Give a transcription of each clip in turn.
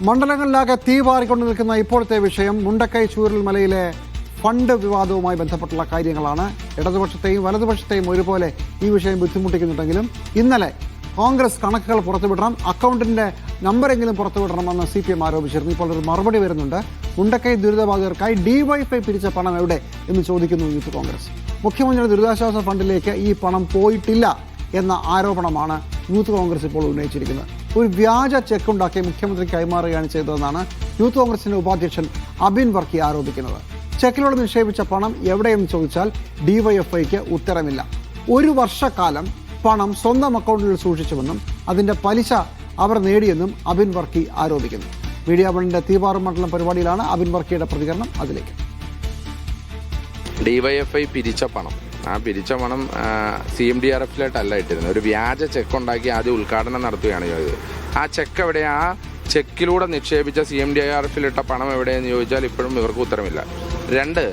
മണ്ഡലങ്ങളിലാകെ തീ പാറിക്കൊണ്ട് നിൽക്കുന്ന ഇപ്പോഴത്തെ വിഷയം മുണ്ടക്കൈ ചൂരൽമലയിലെ ഫണ്ട് വിവാദവുമായി ബന്ധപ്പെട്ടുള്ള കാര്യങ്ങളാണ്. ഇടതുപക്ഷത്തെയും വലതുപക്ഷത്തെയും ഒരുപോലെ ഈ വിഷയം ബുദ്ധിമുട്ടിക്കുന്നുണ്ടെങ്കിലും ഇന്നലെ കോൺഗ്രസ് കണക്കുകൾ പുറത്തുവിടണം, അക്കൗണ്ടിന്റെ നമ്പറെങ്കിലും പുറത്തുവിടണമെന്ന് CPM ആരോപിച്ചിരുന്നു. ഇപ്പോൾ ഒരു മറുപടി വരുന്നുണ്ട്. മുണ്ടക്കൈ ദുരിതബാധിതർക്കായി DYFI പിരിച്ച പണം എവിടെ എന്ന് ചോദിക്കുന്നു യൂത്ത് കോൺഗ്രസ്. മുഖ്യമന്ത്രിയുടെ ദുരിതാശ്വാസ ഫണ്ടിലേക്ക് ഈ പണം പോയിട്ടില്ല എന്ന ആരോപണമാണ് യൂത്ത് കോൺഗ്രസ് ഇപ്പോൾ ഉന്നയിച്ചിരിക്കുന്നത്. ഒരു വ്യാജ ചെക്ക് ഉണ്ടാക്കി മുഖ്യമന്ത്രിക്ക് കൈമാറുകയാണ് ചെയ്തതെന്നാണ് യൂത്ത് കോൺഗ്രസിന്റെ ഉപാധ്യക്ഷൻ അബിൻ വർക്കി ആരോപിക്കുന്നത്. ചെക്കിലൂടെ നിക്ഷേപിച്ച പണം എവിടെയെന്ന് ചോദിച്ചാൽ DYFIക്ക് ഉത്തരമില്ല. ഒരു വർഷക്കാലം പണം സ്വന്തം അക്കൗണ്ടിൽ സൂക്ഷിച്ചുവെന്നും അതിന്റെ പലിശ അവർ നേടിയെന്നും അബിൻ വർക്കി ആരോപിക്കുന്നു. മീഡിയ വണ്ണിന്റെ തീപാറും മണ്ഡലം പരിപാടിയിലാണ് അബിൻ വർക്കിയുടെ പ്രതികരണം. അതിലേക്ക് DYFI പിരിച്ച പണം, ആ പിരിച്ച പണം CMDRFിലായിട്ടല്ല ഇട്ടിരുന്നത്. ഒരു വ്യാജ ചെക്ക് ഉണ്ടാക്കി ആദ്യം ഉദ്ഘാടനം നടത്തുകയാണ് ചെയ്തത്. ആ ചെക്ക് എവിടെ, ആ ചെക്കിലൂടെ നിക്ഷേപിച്ച CMDRFിലിട്ട പണം എവിടെയെന്ന് ചോദിച്ചാൽ ഇപ്പോഴും ഇവർക്ക് ഉത്തരമില്ല. രണ്ട്,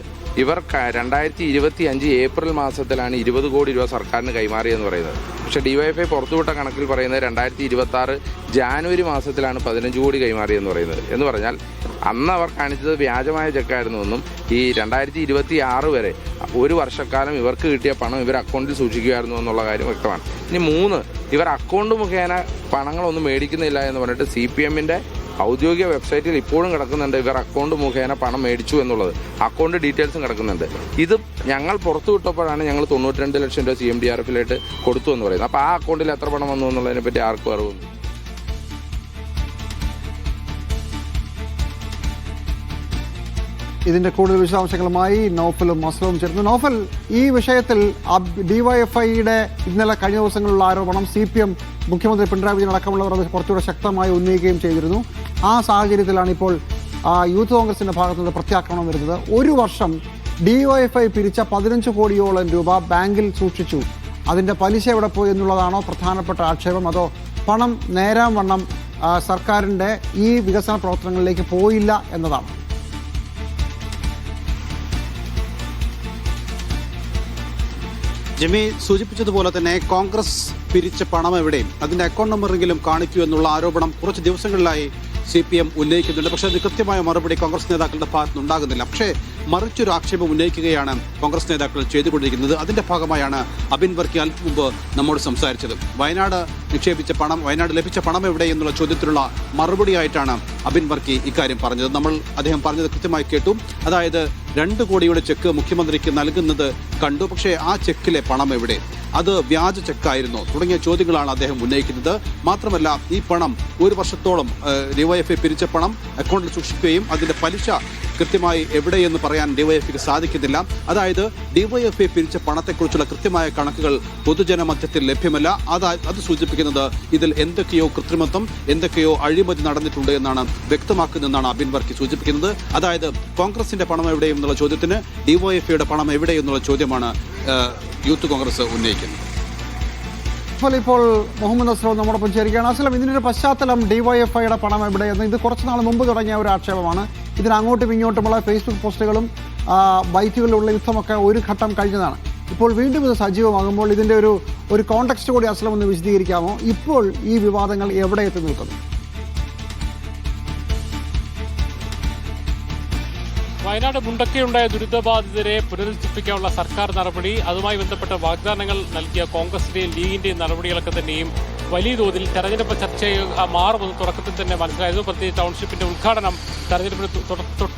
ഇവർ 2025 ഏപ്രിൽ മാസത്തിലാണ് 20 കോടി രൂപ സർക്കാരിന് കൈമാറിയെന്ന് പറയുന്നത്. പക്ഷേ DYFI പുറത്തുവിട്ട കണക്കിൽ പറയുന്നത് 2026 ജാനുവരി മാസത്തിലാണ് 15 കോടി കൈമാറിയെന്ന് പറയുന്നത്. എന്ന് പറഞ്ഞാൽ അന്ന് അവർ കാണിച്ചത് വ്യാജമായ ചെക്കായിരുന്നുവെന്നും ഈ 2026 വരെ ഒരു വർഷക്കാലം ഇവർക്ക് കിട്ടിയ പണം ഇവർ അക്കൗണ്ടിൽ സൂക്ഷിക്കുകയായിരുന്നു എന്നുള്ള കാര്യം വ്യക്തമാണ്. ഇനി 3, ഇവർ അക്കൗണ്ട് മുഖേന പണങ്ങളൊന്നും മേടിക്കുന്നില്ല എന്ന് പറഞ്ഞിട്ട് CPMന്റെ ഔദ്യോഗിക വെബ്സൈറ്റിൽ ഇപ്പോഴും കിടക്കുന്നുണ്ട് ഇവർ അക്കൗണ്ട് മുഖേന പണം മേടിച്ചു എന്നുള്ളത്. അക്കൗണ്ട് ഡീറ്റെയിൽസും കിടക്കുന്നുണ്ട്. ഇത് ഞങ്ങൾ പുറത്തു വിട്ടപ്പോഴാണ് ഞങ്ങൾ 92 ലക്ഷം രൂപ CMDRFിലായിട്ട് കൊടുത്തു എന്ന് പറയുന്നത്. അപ്പോൾ ആ അക്കൗണ്ടിൽ എത്ര പണം വന്നു എന്നുള്ളതിനെ പറ്റി ആർക്കും അറിവുണ്ട്? ഇതിന്റെ കൂടുതൽ വിശദാംശങ്ങളുമായി നൗഫലും മസ്ലവും ചേർന്നു. നൗഫൽ, ഈ വിഷയത്തിൽ DYFIയുടെ ഇന്നലെ കഴിഞ്ഞ ദിവസങ്ങളിലുള്ള ആരോപണം CPM മുഖ്യമന്ത്രി പിണറായി വിജയൻ അടക്കമുള്ളവർ അത് കുറച്ചുകൂടെ ശക്തമായി ഉന്നയിക്കുകയും ചെയ്തിരുന്നു. ആ സാഹചര്യത്തിലാണ് ഇപ്പോൾ യൂത്ത് കോൺഗ്രസിന്റെ ഭാഗത്തുനിന്ന് പ്രത്യാക്രമണം വരുന്നത്. ഒരു വർഷം DYFI പിരിച്ച 15 കോടിയോളം രൂപ ബാങ്കിൽ സൂക്ഷിച്ചു. അതിന്റെ പലിശ എവിടെ പോയി എന്നുള്ളതാണോ പ്രധാനപ്പെട്ട ആക്ഷേപം, അതോ പണം നേരാം വണ്ണം സർക്കാരിന്റെ ഈ വികസന പ്രവർത്തനങ്ങളിലേക്ക് പോയില്ല എന്നതാണ്? ജിമ്മി സൂചിപ്പിച്ചതുപോലെ തന്നെ കോൺഗ്രസ് പിരിച്ച പണം എവിടെയും അതിന്റെ അക്കൗണ്ട് നമ്പറെങ്കിലും കാണിക്കൂ എന്നുള്ള ആരോപണം കുറച്ച് ദിവസങ്ങളിലായി CPM ഉന്നയിക്കുന്നുണ്ട്. പക്ഷേ അത് കൃത്യമായ മറുപടി കോൺഗ്രസ് നേതാക്കളുടെ ഭാഗത്തുനിന്ന് ഉണ്ടാകുന്നില്ല. പക്ഷേ മറിച്ചൊരു ആക്ഷേപം ഉന്നയിക്കുകയാണ് കോൺഗ്രസ് നേതാക്കൾ ചെയ്തുകൊണ്ടിരിക്കുന്നത്. അതിന്റെ ഭാഗമായാണ് അബിൻ വർക്കി അല്പം മുമ്പ് നമ്മോട് സംസാരിച്ചത്. വയനാട് ലഭിച്ച പണം എവിടെ എന്നുള്ള ചോദ്യത്തിനുള്ള മറുപടിയായിട്ടാണ് അബിൻ വർക്കി ഇക്കാര്യം പറഞ്ഞത്. അദ്ദേഹം പറഞ്ഞത് കൃത്യമായി കേട്ടു. അതായത് 2 കോടിയുടെ ചെക്ക് മുഖ്യമന്ത്രിക്ക് നൽകുന്നത് കണ്ടു, പക്ഷേ ആ ചെക്കിലെ പണം എവിടെ, അത് വ്യാജ ചെക്കായിരുന്നോ തുടങ്ങിയ ചോദ്യങ്ങളാണ് അദ്ദേഹം ഉന്നയിക്കുന്നത്. മാത്രമല്ല, ഈ പണം ഒരു വർഷത്തോളം DYFI പിരിച്ച പണം അക്കൗണ്ടിൽ സൂക്ഷിക്കുകയും അതിന്റെ പലിശ കൃത്യമായി എവിടെയെന്ന് പറയാൻ DYFIക്ക് സാധിക്കുന്നില്ല. അതായത് DYFI പിരിച്ച പണത്തെക്കുറിച്ചുള്ള കൃത്യമായ കണക്കുകൾ പൊതുജനമധ്യത്തിൽ ലഭ്യമല്ല. അത് സൂചിപ്പിക്കുന്നത് ഇതിൽ എന്തൊക്കെയോ കൃത്രിമത്വം, എന്തൊക്കെയോ അഴിമതി നടന്നിട്ടുണ്ട് എന്നാണ് വ്യക്തമാക്കുന്നതെന്നാണ് അബിൻ വർക്കി സൂചിപ്പിക്കുന്നത്. അതായത് കോൺഗ്രസിന്റെ പണം എവിടെ എന്നുള്ള ചോദ്യത്തിന് DYFIയുടെ പണം എവിടെ എന്നുള്ള ചോദ്യമാണ് യൂത്ത് കോൺഗ്രസ് ഉന്നയിക്കുന്നത്. ഇപ്പോൾ മുഹമ്മദ് അസ്ലം നമ്മോടൊപ്പം ചേരുകയാണ്. അസ്ലം, ഇതിനൊരു പശ്ചാത്തലം DYFIയുടെ പണം എവിടെയെന്ന് ഇത് കുറച്ച് നാൾ മുമ്പ് തുടങ്ങിയ ഒരു ആക്ഷേപമാണ്. ഇതിന് അങ്ങോട്ടും ഇങ്ങോട്ടുമുള്ള ഫേസ്ബുക്ക് പോസ്റ്റുകളും ബൈറ്റുകളിലുള്ള യുദ്ധമൊക്കെ ഒരു ഘട്ടം കഴിഞ്ഞതാണ്. ഇപ്പോൾ വീണ്ടും ഇത് സജീവമാകുമ്പോൾ ഇതിന്റെ ഒരു കോണ്ടെക്സ്റ്റ് കൂടി അസ്ലം ഒന്ന് വിശദീകരിക്കാമോ? ഇപ്പോൾ ഈ വിവാദങ്ങൾ എവിടെ എത്തി നിൽക്കുന്നു? വയനാട് മുണ്ടക്കയുണ്ടായ ദുരിതബാധിതരെ പുനരുദ്ധരിപ്പിക്കാനുള്ള സർക്കാർ നടപടി, അതുമായി ബന്ധപ്പെട്ട വാഗ്ദാനങ്ങൾ നൽകിയ കോൺഗ്രസിന്റെയും ലീഗിന്റെയും നടപടികളൊക്കെ തന്നെയും വലിയ തോതിൽ തെരഞ്ഞെടുപ്പ് ചർച്ചയിൽ മാറുമെന്ന് തുടക്കത്തിൽ തന്നെ മനസ്സിലായിരുന്നു. പ്രത്യേകിച്ച് ടൗൺഷിപ്പിന്റെ ഉദ്ഘാടനം തെരഞ്ഞെടുപ്പിന് തൊട്ട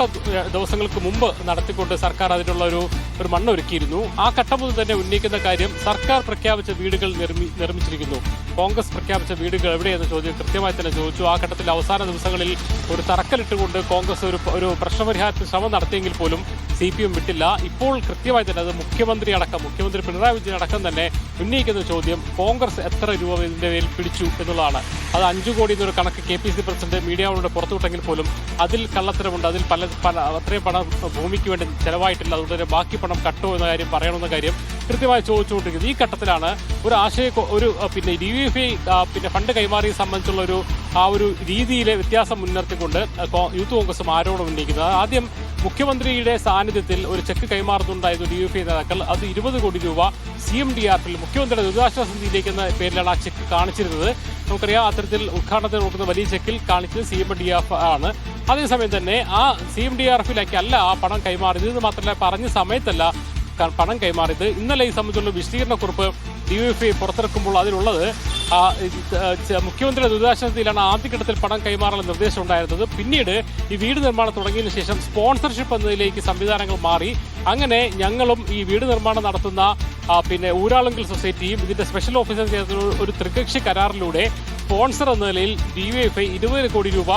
ദിവസങ്ങൾക്ക് മുമ്പ് നടത്തിക്കൊണ്ട് സർക്കാർ അതിനുള്ള ഒരു മണ്ണൊരുക്കിയിരുന്നു. ആ ഘട്ടം മുതൽ തന്നെ ഉന്നയിക്കുന്ന കാര്യം സർക്കാർ പ്രഖ്യാപിച്ച വീടുകൾ നിർമ്മിച്ചിരിക്കുന്നു, കോൺഗ്രസ് പ്രഖ്യാപിച്ച വീടുകൾ എവിടെയെന്ന ചോദ്യം കൃത്യമായി തന്നെ ചോദിച്ചു. ആ ഘട്ടത്തിൽ അവസാന ദിവസങ്ങളിൽ ഒരു തറക്കല്ലിട്ടുകൊണ്ട് കോൺഗ്രസ് ഒരു പ്രശ്നപരിഹാരത്തിന് ശ്രമം നടത്തിയെങ്കിൽ പോലും CPM വിട്ടില്ല. ഇപ്പോൾ കൃത്യമായി തന്നെ അത് മുഖ്യമന്ത്രി പിണറായി വിജയൻ അടക്കം തന്നെ ഉന്നയിക്കുന്ന ചോദ്യം കോൺഗ്രസ് എത്ര രൂപ ഇതിന്റെ പേരിൽ പിടിച്ചു എന്നുള്ളതാണ്. അത് 5 കോടി എന്നൊരു കണക്ക് KPC പ്രസിഡന്റ് മീഡിയകളോട് പുറത്തുവിട്ടെങ്കിൽ പോലും അതിൽ കള്ളത്തരമുണ്ട്. അതിൽ അത്രയും പണം ഭൂമിക്ക് വേണ്ടി ചെലവായിട്ടില്ല, അതുകൊണ്ട് ബാക്കി പണം കട്ടോ എന്ന കാര്യം പറയണമെന്ന കാര്യം കൃത്യമായി ചോദിച്ചുകൊണ്ടിരിക്കുന്നത്. ഈ ഘട്ടത്തിലാണ് പിന്നെ DYFI ഫണ്ട് കൈമാറിയെ സംബന്ധിച്ചുള്ള ഒരു രീതിയിലെ വ്യത്യാസം മുൻനിർത്തിക്കൊണ്ട് യൂത്ത് കോൺഗ്രസും ആരോപണം ഉന്നയിക്കുന്നത്. ആദ്യം മുഖ്യമന്ത്രിയുടെ സാന്നിധ്യത്തിൽ ഒരു ചെക്ക് കൈമാറുന്നുണ്ടായിരുന്നു DYFI നേതാക്കൾ. അത് 20 കോടി രൂപ CMDRFിൽ മുഖ്യമന്ത്രിയുടെ ദുരിതാശ്വാസ നിധിയിലേക്ക് എന്ന പേരിലാണ് ആ ചെക്ക് കാണിച്ചിരുന്നത്. നമുക്കറിയാം, അത്തരത്തിൽ ഉദ്ഘാടനത്തിന് കൊടുക്കുന്ന വലിയ ചെക്കിൽ കാണിച്ചത് CMDRF ആണ്. അതേസമയം തന്നെ ആ CMDRFിലേക്ക് അല്ല ആ പണം കൈമാറിയത്. ഇത് മാത്രമല്ല, പറഞ്ഞ സമയത്തല്ല പണം കൈമാറിയത്. ഇന്നലെ ഈ സംബന്ധിച്ചുള്ള വിശദീകരണക്കുറിപ്പ് DYFI പുറത്തിറക്കുമ്പോൾ അതിലുള്ളത് മുഖ്യമന്ത്രിയുടെ ദുരിതാശ്വാസത്തിലാണ് ആദ്യഘട്ടത്തിൽ പണം കൈമാറാനുള്ള നിർദ്ദേശം ഉണ്ടായിരുന്നത്. പിന്നീട് ഈ വീട് നിർമ്മാണം തുടങ്ങിയതിനു ശേഷം സ്പോൺസർഷിപ്പ് എന്നതിലേക്ക് സംവിധാനങ്ങൾ മാറി. അങ്ങനെ ഞങ്ങളും ഈ വീട് നിർമ്മാണം നടത്തുന്ന ഊരാളുങ്കൽ സൊസൈറ്റിയും ഇതിന്റെ സ്പെഷ്യൽ ഓഫീസർ ചേർന്ന ഒരു ത്രികക്ഷി കരാറിലൂടെ സ്പോൺസർ എന്ന നിലയിൽ DYFI 20 കോടി രൂപ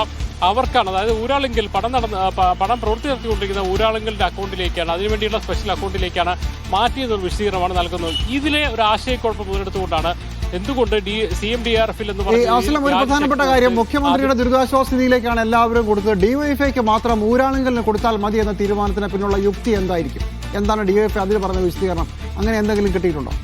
അവർക്കാണ്, അതായത് ഊരാളുങ്കൽ പണം പ്രവൃത്തി നടത്തിക്കൊണ്ടിരിക്കുന്ന ഊരാളുങ്കലിന്റെ അക്കൗണ്ടിലേക്കാണ്, അതിനുവേണ്ടിയുള്ള സ്പെഷ്യൽ അക്കൗണ്ടിലേക്കാണ് മാറ്റിയെന്നൊരു വിശദീകരണമാണ് നൽകുന്നത്. ഇതിലെ ഒരു ആശയക്കുഴപ്പം മുതലെടുത്തുകൊണ്ടാണ് എന്തുകൊണ്ട് CMDRFിൽ എന്ന് പറയുന്നത് ഒരു പ്രധാനപ്പെട്ട കാര്യം, മുഖ്യമന്ത്രിയുടെ ദുരിതാശ്വാസ നിധിയിലേക്കാണ് എല്ലാവരും കൊടുത്തത്. DYFIക്ക് മാത്രം ഊരാളുങ്കലിന് കൊടുത്താൽ മതി എന്ന തീരുമാനത്തിന് പിന്നുള്ള യുക്തി എന്തായിരിക്കും? എന്താണ് DYFI അതിൽ പറഞ്ഞ വിശദീകരണം? അങ്ങനെ എന്തെങ്കിലും കിട്ടിയിട്ടുണ്ടോ?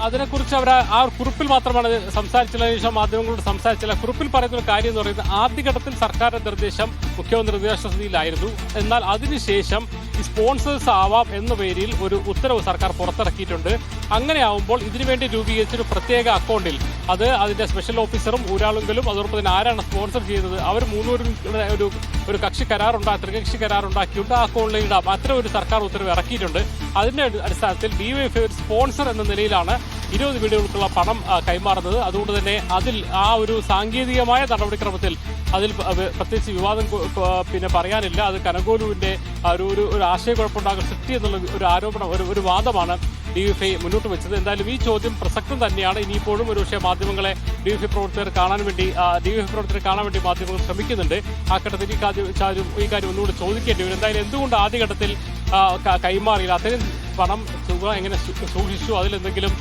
അതിനെക്കുറിച്ച് അവർ ആ കുറിപ്പിൽ മാത്രമാണ് സംസാരിച്ചതിന് ശേഷം മാധ്യമങ്ങളോട് സംസാരിച്ചില്ല. കുറിപ്പിൽ പറയുന്ന ഒരു കാര്യം എന്ന് പറയുന്നത്, ആദ്യഘട്ടത്തിൽ സർക്കാരിന്റെ നിർദ്ദേശം മുഖ്യമന്ത്രി ദുരിതാശ്വാസ നിധിയിലായിരുന്നു. എന്നാൽ അതിനുശേഷം ഈ സ്പോൺസേഴ്സ് ആവാം എന്ന പേരിൽ ഒരു ഉത്തരവ് സർക്കാർ പുറത്തിറക്കിയിട്ടുണ്ട്. അങ്ങനെ ആവുമ്പോൾ ഇതിനുവേണ്ടി രൂപീകരിച്ചൊരു പ്രത്യേക അക്കൗണ്ടിൽ അതിന്റെ സ്പെഷ്യൽ ഓഫീസറും ഊരാളുങ്കലും അതോടൊപ്പം തന്നെ ആരാണ് സ്പോൺസർ ചെയ്യുന്നത് അവർ മൂന്നുപേരും ഒരു ത്രികക്ഷി കരാറുണ്ടാക്കിയിട്ട് ആ അക്കൗണ്ടിൽ ഇടാം. അത്തരം ഒരു സർക്കാർ ഉത്തരവ് ഇറക്കിയിട്ടുണ്ട്. അതിന്റെ അടിസ്ഥാനത്തിൽ DYFI ഒരു സ്പോൺസർ എന്ന നിലയിലാണ് 20 വീടുകൾക്കുള്ള പണം കൈമാറുന്നത്. അതുകൊണ്ട് തന്നെ അതിൽ ആ ഒരു സാങ്കേതികമായ നടപടിക്രമത്തിൽ അതിൽ പ്രത്യേകിച്ച് വിവാദം പറയാനില്ല. അത് കനകോലുവിന്റെ ഒരു ആശയക്കുഴപ്പമുണ്ടാകുന്ന സൃഷ്ടി എന്നുള്ള ഒരു ആരോപണം, ഒരു വാദമാണ് DYFI മുന്നോട്ട് വെച്ചത്. എന്തായാലും ഈ ചോദ്യം പ്രസക്തം തന്നെയാണ്. ഇനിയിപ്പോഴും ഒരുപക്ഷെ മാധ്യമങ്ങളെ DYFI പ്രവർത്തകരെ കാണാൻ വേണ്ടി മാധ്യമങ്ങൾ ശ്രമിക്കുന്നുണ്ട്. ആ ഘട്ടത്തിൽ ഈ കാര്യം ഒന്നുകൂടി ചോദിക്കേണ്ടി വരും. എന്തായാലും എന്തുകൊണ്ട് ആദ്യഘട്ടത്തിൽ കൈമാറിയില്ല? അത്രയും പണം എങ്ങനെ സൂക്ഷിച്ചു? അതിലെന്തെങ്കിലും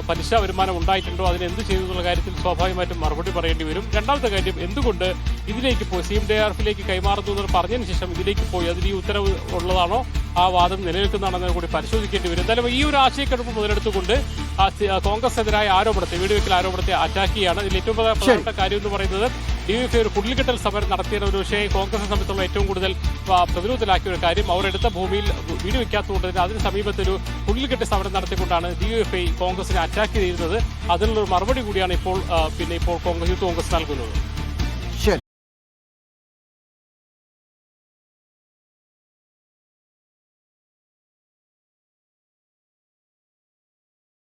പലിശ വരുമാനം ഉണ്ടായിട്ടുണ്ടോ? അതിനെന്ത് ചെയ്തു എന്നുള്ള കാര്യത്തിൽ സ്വാഭാവികമായിട്ടും മറുപടി പറയേണ്ടി വരും. രണ്ടാമത്തെ കാര്യം, എന്തുകൊണ്ട് ഇതിലേക്ക് പോയി CMDRFിലേക്ക് കൈമാറുന്നു എന്ന് പറഞ്ഞതിന് ശേഷം ഇതിലേക്ക് പോയി അതിൽ ഈ ഉത്തരവ് ഉള്ളതാണോ, ആ വാദം നിലനിൽക്കുന്നതാണെന്ന് കൂടി പരിശോധിക്കേണ്ടി വരും. എന്തായാലും ഈ ഒരു ആശയക്കുഴപ്പം മുതലെടുത്തുകൊണ്ട് കോൺഗ്രസിനെതിരായ ആരോപണത്തെ, വീടുവെക്കൽ ആരോപണത്തെ അറ്റാക്ക് ചെയ്യുകയാണ്. ഇതിൽ ഏറ്റവും പ്രധാനപ്പെട്ട കാര്യം എന്ന് പറയുന്നത്, DYFI ഒരു കുടിൽകെട്ടൽ സമരം നടത്തിയ ഒരു പക്ഷേ കോൺഗ്രസിനെ സംബന്ധിച്ചുള്ള ഏറ്റവും കൂടുതൽ പ്രതിരോധത്തിലാക്കിയ ഒരു കാര്യം, അവരെടുത്ത ഭൂമിയിൽ വീട് വെക്കാത്തതുകൊണ്ട് തന്നെ അതിന് സമീപത്തൊരു കുടിൽകെട്ട് സമരം നടത്തിക്കൊണ്ടാണ് DYFI കോൺഗ്രസിനെ അറ്റാക്ക് ചെയ്യുന്നത്. അതിനുള്ളൊരു മറുപടി കൂടിയാണ് ഇപ്പോൾ യൂത്ത് കോൺഗ്രസ് നൽകുന്നത്.